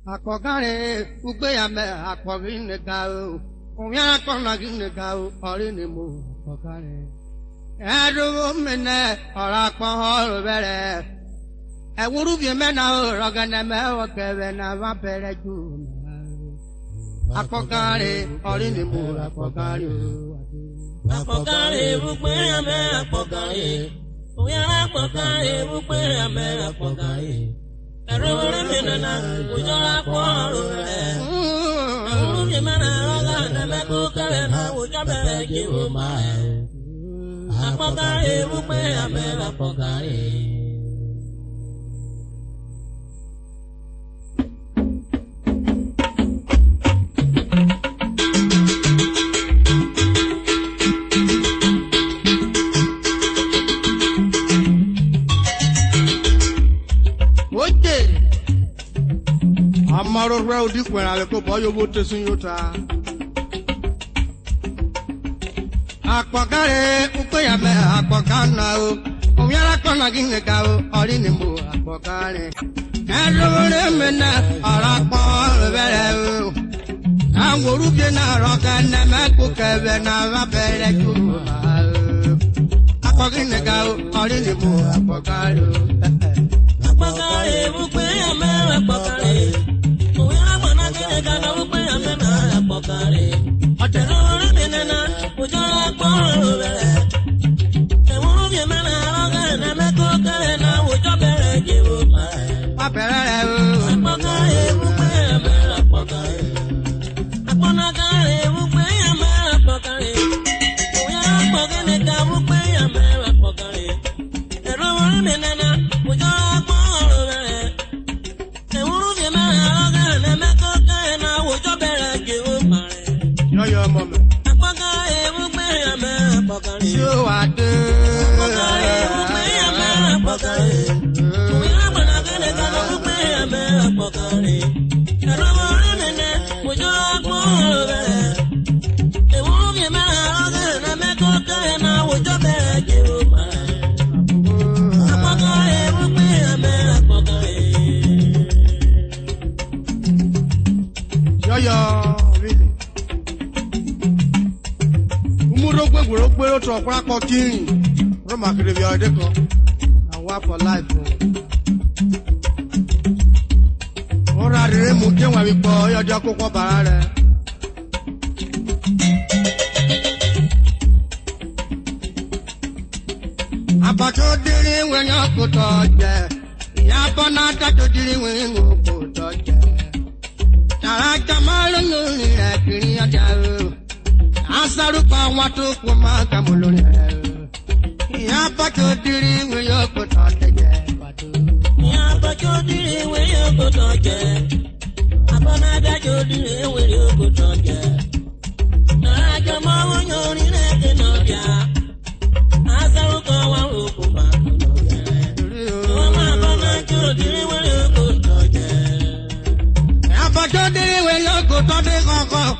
Akpogare, Ugbeame, Akpogare, Uya Konagine, Orinimo, Akpogare. Adumene, Orakpon, Vere. I would have been now, Roganame, Kevin, Vampere. Akpogare, Orinimo, Akpogare. Akpogare, Ugbeame, Akpogare. Uya Akpogare, Ugbeame, Akpogare. Amaro road when I go boy you would to sing you ta. Akpogare, Ukayame, Akpogana, Oyara Konagin Gao, Orinimo, Akpogare. And Romana, Arakpon, Vero. And Urubina, Rock and Namaku, Kevin, Avapere, Akpogin Gao, Orinimo, Akpogare. Akpogare, Ukayame, Akpogare. To a crack or king, Roma could be a deco, and work for life. Or I remove them when we call your Jaco Barre. About your dealing when you're put on there. Yapanata to dealing when you put on there. Tarakamalan, you Asarupa watu kumaka muluni Yapa chodiri weyo kutoke Yapa chodiri weyo kutoke Apanada chodiri weyo kutoke Naraja mawo nyoni neke nobya Asarupa wawu kumaka muluni Yoma apana chodiri weyo kutoke Yapa chodiri weyo kutoke koko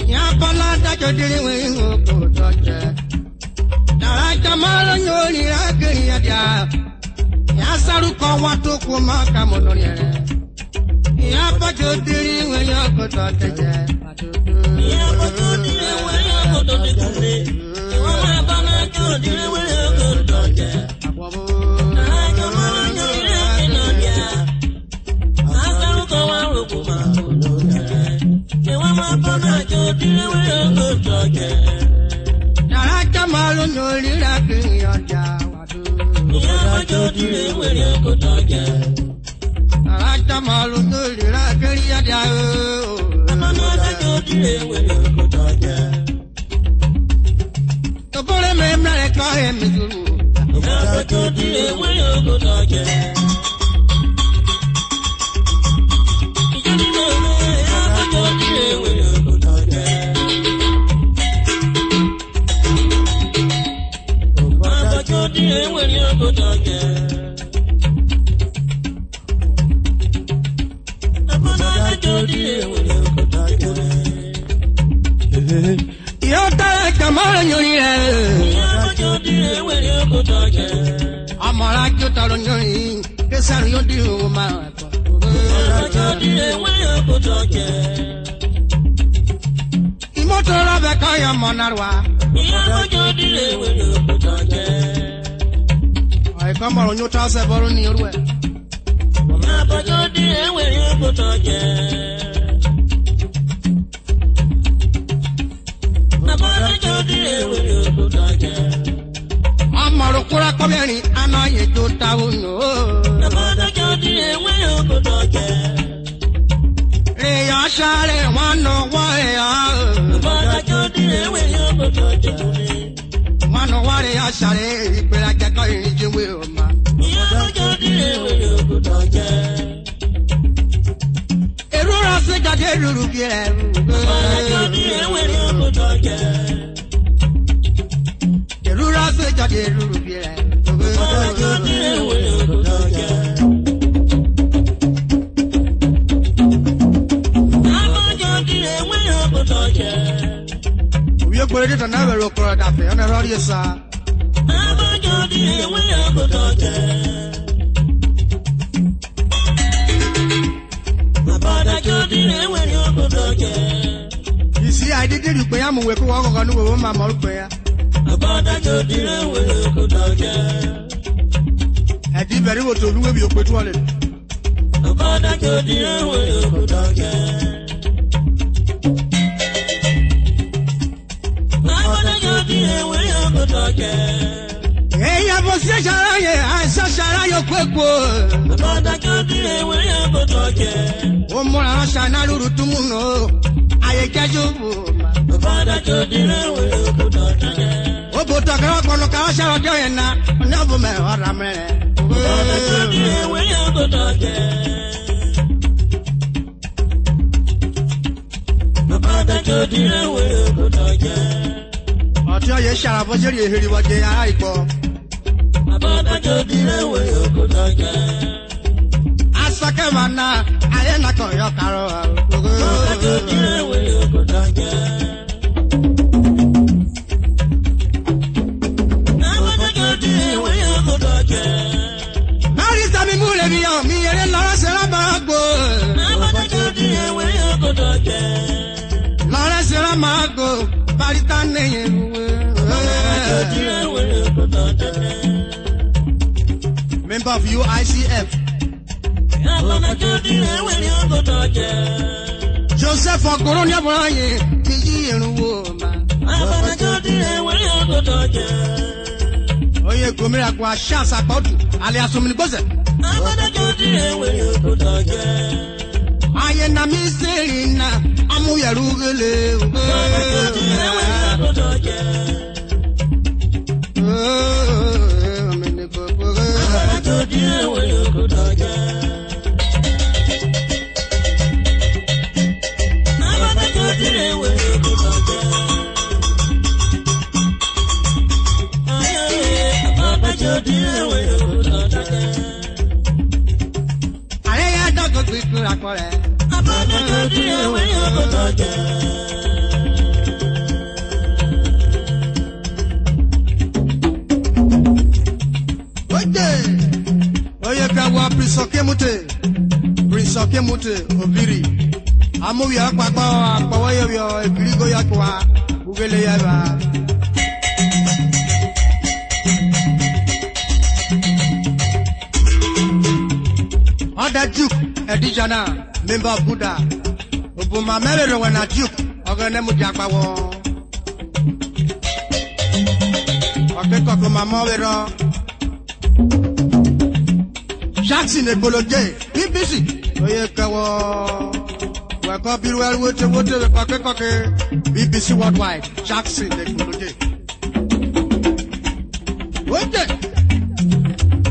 Yapalada chodiri weyo kutoke Naraja malo nyoni rakiri ya Yasaruko watu kumaka muloni Yapa chodiri weyo kutoke Yapa chodiri weyo kutoke Yoma apana chodiri weyo kutoke Naraja malo nyoni rakiri nobya Asaruko wawu kumaka muloni Yoma apana chodiri weyo kutoke Naraja malo nyoni rakiri ya Yapa chodiri weyo kutoke Naraja malo nyoni rakiri ya Apana chodiri weyo kutoke Topole memna kae mizuru Yapa chodiri weyo kutoke Yapa chodiri weyo kutoke Yapa chodiri weyo kutoke Apana chodiri weyo kutoke Yota kamara nyoni Yapa chodiri weyo kutoke Amara chotalo nyoni Kesaru yodi uma Yapa chodiri weyo okotoje. Imotora bekaya monarwa. Iyabojo dire wele okotoje. Ai kamaro nyota se boru ni orwe. Iyabojo dire wele okotoje. Iyabojo dire wele okotoje. Amaro kura komeni anaye to tawuno. Iyabojo dire wele okotoje. Re ya share wano wa ya. Iyabojo dire wele okotoje. Wano wa re ya share ipera jeko ijiwe oma. Iyabojo dire wele okotoje. Erura se jade ruru biere. Iyabojo dire wele okotoje. Erura se jade ruru biere. Iyabojo dire wele okotoje. Iyabojo dire wele okotoje. Uye kwere ta na wero kora da fe ona rori sa. Iyabojo dire wele okotoje. Iyabojo dire wele okotoje. You see I did you pay am we ko wo ko nu wo ma mo pe ya. Iyabojo dire wele okotoje. E di beri wo to luwe bi o pe tu ole. Iyabojo dire wele okotoje. Iyabojo dire wele okotoje. E ya bo se shara ye a sa shara yo kwepo. Iyabojo dire wele okotoje. O mo ra sha na ruru tumuno. Aye keju bo ma. Iyabojo dire wele okotoje. O bo ta ka ko no ka sha ojo yen na. Na bo me ora mere. Iyabojo dire wele okotoje. Iyabojo dire wele okotoje. Oti oye shara bo jeri ehiri wo je ara ipo. Iyabojo dire wele okotoje. Asake mana aye na ko yo karo. Iyabojo dire wele okotoje. Iyabojo dire wele okotoje. Barrister mi mule bi o mi ere lora se ra ba gbo. Iyabojo dire wele okotoje. Lora se ra ma gbo. Barrister ne yen. Iyabojo dire wele okotoje. Member of UICF. Iyabojo dire wele okotoje. Joseph Okoro ni aboraye mi yi erun wo ma. Iyabojo dire wele okotoje. Oye gomira kwa chance apodu alias omnigbose. Iyabojo dire wele okotoje. Aye na mi seri na amu yeru gele. Iyabojo dire wele okotoje. Iyabojo dire wele okotoje. Iyabojo dire wele okotoje. Iyabojo dire wele okotoje. Are ya dogo gbikura kore. Iyabojo dire wele okotoje. Oye ka wa Prisoke mute obiri. Amu ya papa apawo yo ekirigo ya kwa ugele ya ba. Other Duke Edijana member of Buddha. Obuma mere when a Duke ogene mu japawo. Akeko ko mama wero. Jackson Eboloje, BBC. Oye kawo. Wako biruel wote koke. BBC Worldwide. Jackson Eboloje. Wote.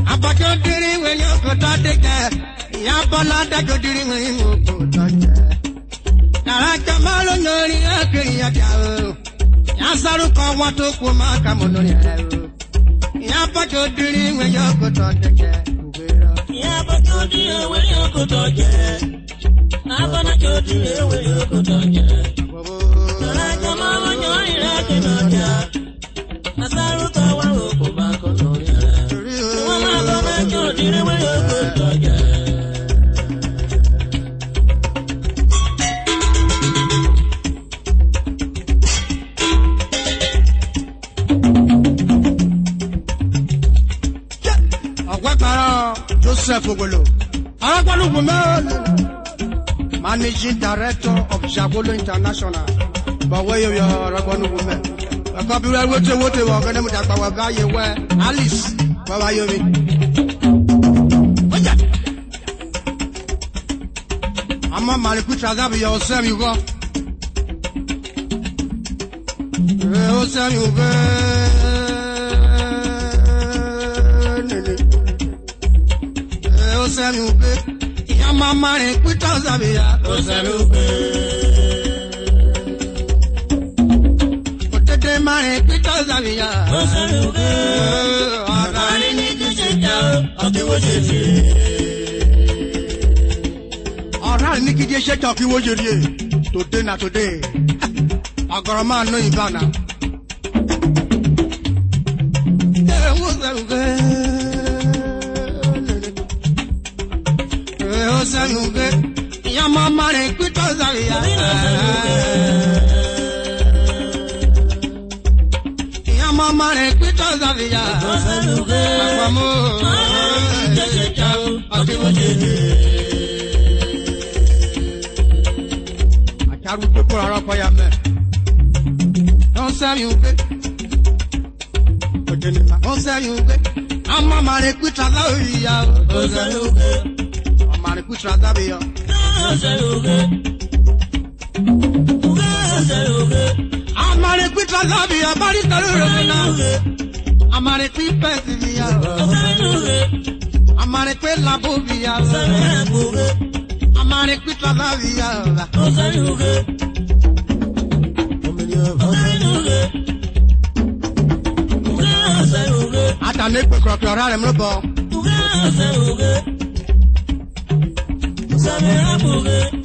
Abako diri when you go to take. Ya bola da go diri when you go to take. Karaka malo nyori akiri ya jao. Ya saru ko watu kuma kamonori hero. Ya bako diri when you go to take. Iyabojo dire wele okotoje. Iyabojo dire wele okotoje. Karaka malo nyori akinoja. Asaru ko wa oko ba kono yara. Iyabojo dire wele okotoje. Joseph Ogolo. Managing Director of Jabolo International. But where you are, Ragwanu woman. A copyright what you were going to have our guy where Alice. Where are you? I'm a Malikutra Zabi, or Sam you go. Oh, Sam you go. Oh, Sam you go. Mama, quit us, Avia. Oh, Sam you go. Put the day, man, quit us, Avia. Oh, Sam you go. I need to check out of the Orhire Nikki dey shake talk you today na today. Okoro man no Ivana. Ya mama re kwito zalia. Ya mama re kwito zalia. Mama. Don't say you get. Don't say you get. I'm a man who travels. Don't say you get. I'm a man who travels. Don't say you get. I'm a man who travels. Barrister. I'm a man who penses. I'm a man who labobia. I'm a man who travels. Don't say you get. Atane pe krokora re mrobo.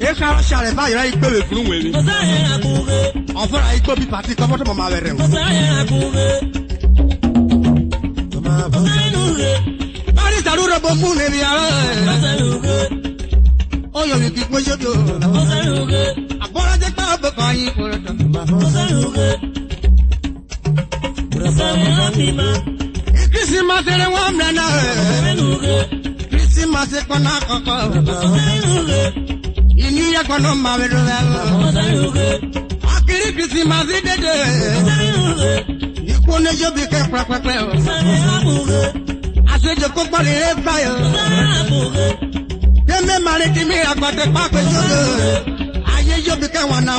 E ka share ba yira ipewe furu nwe mi. Ofora ipo bi party ko moto ma were. Ari daru ro bo mu ne bi ara. Oyo mi bi po yodo. Abora je pa bo kan yi ko to. Christmas is one man. Christmas is one koko. Ini ya kono mawedo lelo. Akiri Christmas is dede. Ikone jobi ke prakpakpe. Asejo kokpa le bayo. Deme mare kimi agbate pakpe jodo. Aye jobi ke wana.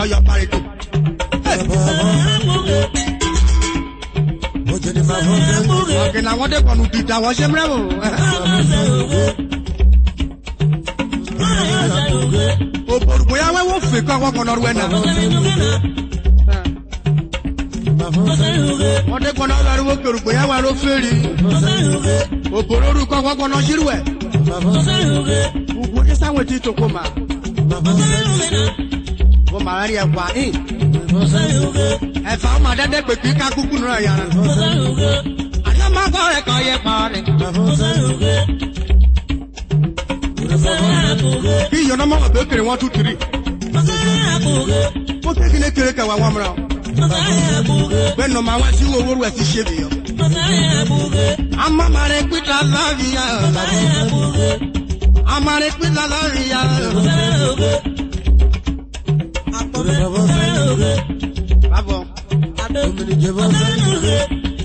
Yo parity. Okay, now what they want to do that was a bravo. Oh, but we are one fake on one or when. What they want to work, we are one of Ferry. Oh, Poro, come on, Shirwe. What is that with you to come out? Oh, Maria, why? I found my dad with Pikaku Ryan. I am my boy, I party. You know, my baker 1, 2, 3. What's taking a cake? I want around. When no man wants you over with the shivy. I'm a man with a lavia. I'm a man with a lavia. Bravo.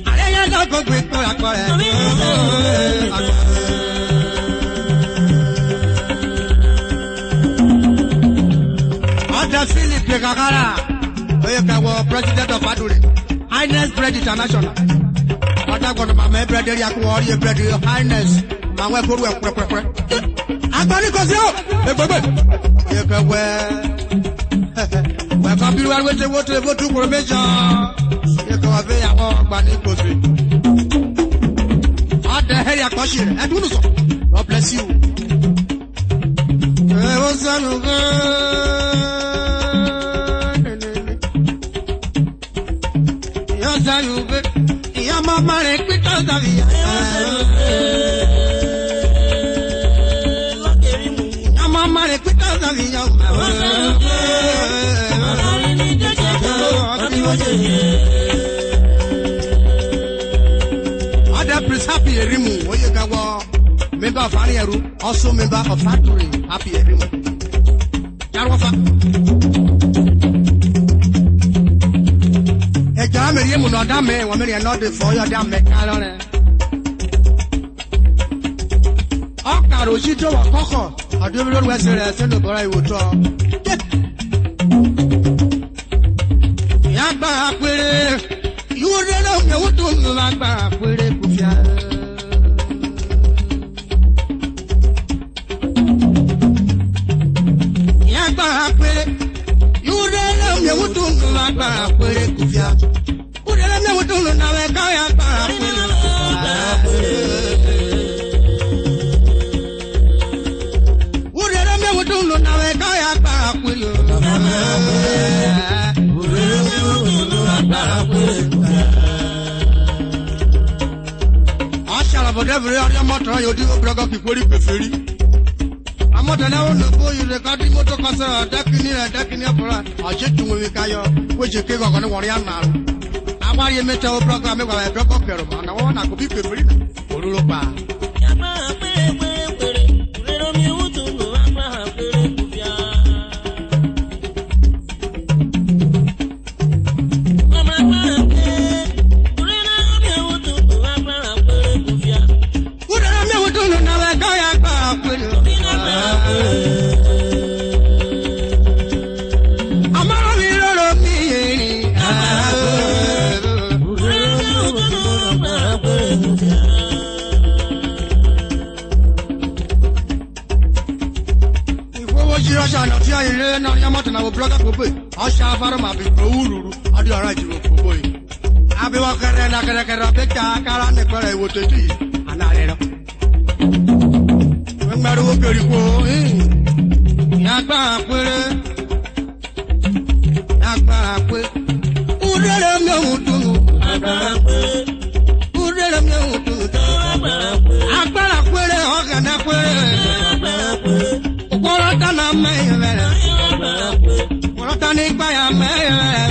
Allez, y'a donc un pour la colère. Under Philippe Gagara, President of Adule, Highness Bread International. What I got my bread, Orhire bread, Highness, my way for work. I'm going to go. You can wear. Welcome to our way to probation. You can have a body country. What the hell, your question? I do so. God bless you. Ada prince happy rimu oye member of Orhire, also member of Factory. Happy everyone. Yarwafa. A Jammy, you know, Dame, one million not for your damn Caron. Okoro, she drove a cocker. I do not Western send the boy would draw. Yaba, you would know you do like back with it. You don't know what to do like back with it. Who don't know what to do now? I can't back with it. Who don't know what to do now? I can't back with you. Who don't know what to do back with it. I shall have whatever other matter you do, brother, before you prefer it. I'm not an hour to go. You the country motor concern, attacking for us. I'll check to me, Kayo, which you give on the warrior now. I want you to make our program with a drop of care, and I want to be free. Uruba. I shall follow my big Uru. I do a right to boy. I'll be walking and I can pick a car and the quarry would do. And I don't know. When my work very cool, not back with it. Not back with it. Who let them know to? Who let them know to? I'm back with it, and I quit. What I done, I Tani by a man,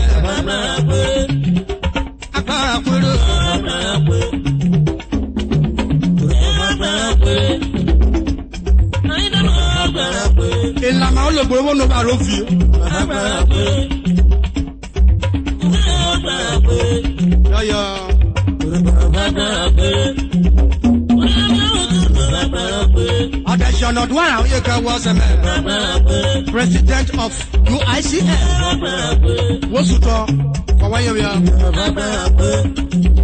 in La Maula, one of our view. You're not one. You was a man, president of UICF. What's you talk? Why you are?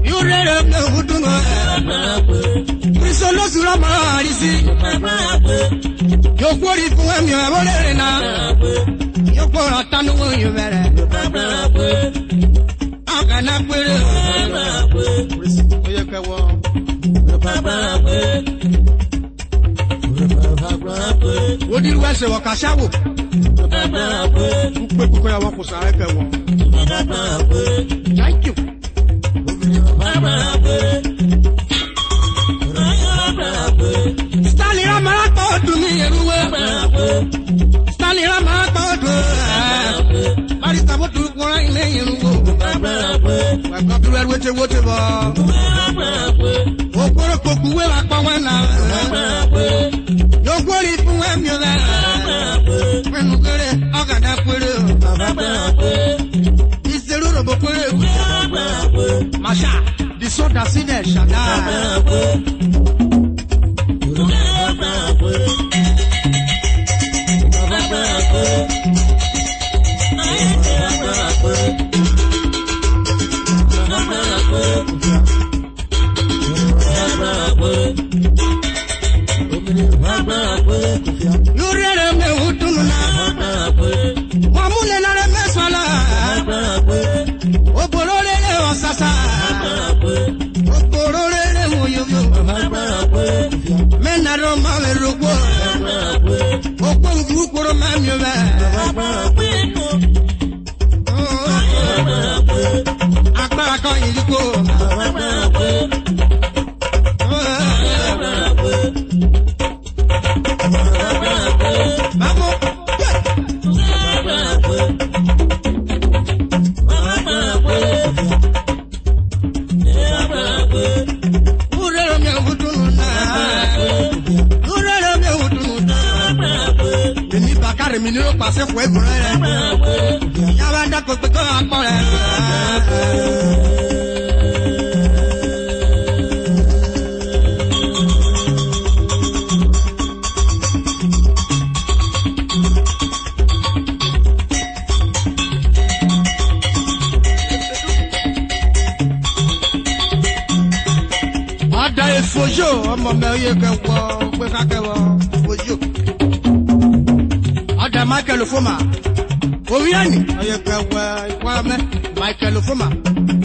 You read up the Hutunga. Prisoners Rama, you see. You're worried for when you are already now. You're for a ton of you better. How can I put it? What did you say? What can I say? Thank you. Stanley Ramako to me everywhere. Stanley Ramako to Barrister, what do you want in I'm not doing whatever. Okoro Koku, where I come now. You're worried for when you're there. When you get it, I got that with you. It's the Urhobo. Masha, the soda cedar shada. You read me who do not. Mamule na meswala. Oborole le osasa. Oborole le moyo. carry me no pass it for Yavanda could become for you, I'm a million for you. Other Michael Foma, Oriani, I can Michael Foma.